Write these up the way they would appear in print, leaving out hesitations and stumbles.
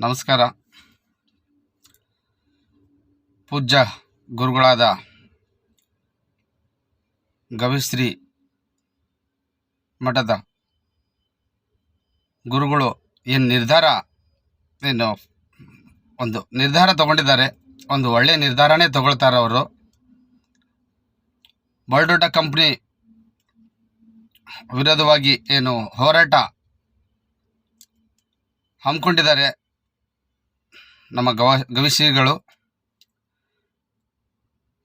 ನಮಸ್ಕಾರ. ಪೂಜ್ಯ ಗುರುಗಳಾದ ಗವಿಶ್ರೀ ಮಠದ ಗುರುಗಳು ಒಂದು ನಿರ್ಧಾರ ತಗೊಂಡಿದ್ದಾರೆ. ಒಂದು ಒಳ್ಳೆ ನಿರ್ಧಾರನೇ ತಗೊಳ್ತಾರೆ. ಅವರು ಬಲ್ಡೋಟ ಕಂಪ್ನಿ ವಿರೋಧವಾಗಿ ಹೋರಾಟ ಹಮ್ಮಿಕೊಂಡಿದ್ದಾರೆ ನಮ್ಮ ಗವಿಶ್ರೀಗಳು.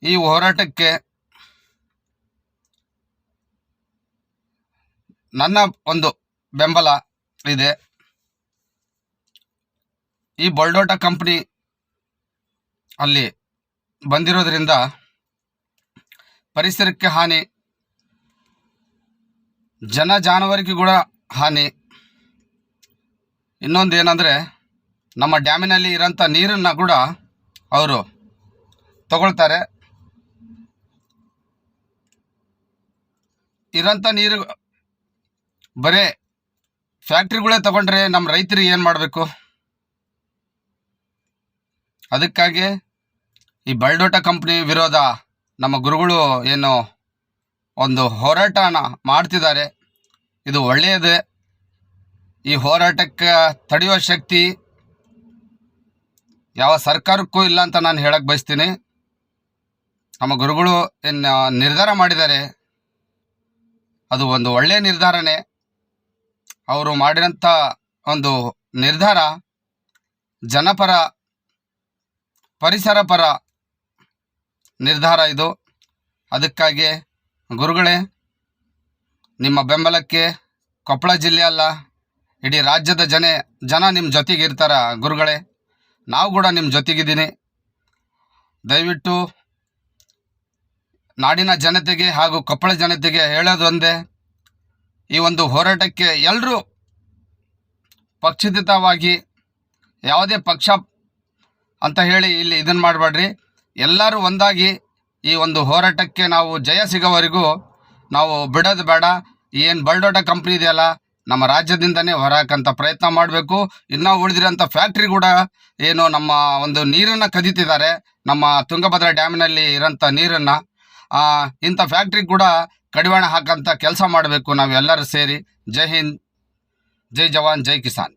ಈ ಹೋರಾಟಕ್ಕೆ ನನ್ನ ಒಂದು ಬೆಂಬಲ ಇದೆ. ಈ ಬಲ್ಡೋಟ ಕಂಪ್ನಿ ಅಲ್ಲಿ ಬಂದಿರೋದ್ರಿಂದ ಪರಿಸರಕ್ಕೆ ಹಾನಿ, ಜನ ಜಾನುವಾರಿಗೆ ಕೂಡ ಹಾನಿ. ಇನ್ನೊಂದು ಏನಂದರೆ, ನಮ್ಮ ಡ್ಯಾಮಿನಲ್ಲಿ ಇರೋಂಥ ನೀರನ್ನು ಕೂಡ ಅವರು ತಗೊಳ್ತಾರೆ. ಇರೋಂಥ ನೀರು ಬರೇ ಫ್ಯಾಕ್ಟ್ರಿಗಳೇ ತಗೊಂಡ್ರೆ ನಮ್ಮ ರೈತರಿಗೆ ಏನು ಮಾಡಬೇಕು? ಅದಕ್ಕಾಗಿ ಈ ಬಲ್ಡೋಟ ಕಂಪ್ನಿ ವಿರೋಧ ನಮ್ಮ ಗುರುಗಳು ಒಂದು ಹೋರಾಟನ ಮಾಡ್ತಿದ್ದಾರೆ. ಇದು ಒಳ್ಳೆಯದೇ. ಈ ಹೋರಾಟಕ್ಕೆ ತಡೆಯುವ ಶಕ್ತಿ ಯಾವ ಸರ್ಕಾರಕ್ಕೂ ಇಲ್ಲ ಅಂತ ನಾನು ಹೇಳಕ್ಕೆ ಬಯಸ್ತೀನಿ. ನಮ್ಮ ಗುರುಗಳು ನಿರ್ಧಾರ ಮಾಡಿದ್ದಾರೆ, ಅದು ಒಂದು ಒಳ್ಳೆಯ ನಿರ್ಧಾರನೇ. ಅವರು ಮಾಡಿರೋಂಥ ಒಂದು ನಿರ್ಧಾರ ಜನಪರ, ಪರಿಸರ ಪರ ನಿರ್ಧಾರ ಇದು. ಅದಕ್ಕಾಗಿ ಗುರುಗಳೇ, ನಿಮ್ಮ ಬೆಂಬಲಕ್ಕೆ ಕೊಪ್ಪಳ ಜಿಲ್ಲೆ ಅಲ್ಲ, ಇಡೀ ರಾಜ್ಯದ ಜನ ನಿಮ್ಮ ಜೊತೆಗೆ ಇರ್ತಾರೆ. ಗುರುಗಳೇ, ನಾವು ಕೂಡ ನಿಮ್ಮ ಜೊತೆಗಿದ್ದೀನಿ. ದಯವಿಟ್ಟು ನಾಡಿನ ಜನತೆಗೆ ಹಾಗೂ ಕೊಪ್ಪಳ ಜನತೆಗೆ ಹೇಳೋದು ಒಂದೇ, ಈ ಒಂದು ಹೋರಾಟಕ್ಕೆ ಎಲ್ಲರೂ ಪಕ್ಷಾತೀತವಾಗಿ, ಯಾವುದೇ ಪಕ್ಷ ಅಂತ ಹೇಳಿ ಇಲ್ಲಿ ಇದನ್ನು ಮಾಡಬೇಡ್ರಿ. ಎಲ್ಲರೂ ಒಂದಾಗಿ ಈ ಒಂದು ಹೋರಾಟಕ್ಕೆ ನಾವು ಜಯ ಸಿಗೋವರೆಗೂ ನಾವು ಬಿಡೋದು ಬೇಡ. ಏನು ಬಲ್ಡೋಟ ಕಂಪ್ನಿ ಇದೆಯಲ್ಲ, ನಮ್ಮ ರಾಜ್ಯದಿಂದನೇ ಹೊರಹಾಕಂಥ ಪ್ರಯತ್ನ ಮಾಡಬೇಕು. ಇನ್ನೂ ಉಳಿದಿರೋಂಥ ಫ್ಯಾಕ್ಟ್ರಿ ಕೂಡ ನಮ್ಮ ಒಂದು ನೀರನ್ನು ಕದೀತಿದ್ದಾರೆ, ನಮ್ಮ ತುಂಗಭದ್ರಾ ಡ್ಯಾಮಿನಲ್ಲಿ ಇರೋಂಥ ನೀರನ್ನು. ಇಂಥ ಫ್ಯಾಕ್ಟ್ರಿ ಕೂಡ ಕಡಿವಾಣ ಹಾಕೋಂಥ ಕೆಲಸ ಮಾಡಬೇಕು ನಾವೆಲ್ಲರೂ ಸೇರಿ. ಜೈ ಹಿಂದ್, ಜೈ ಜವಾನ್, ಜೈ ಕಿಸಾನ್.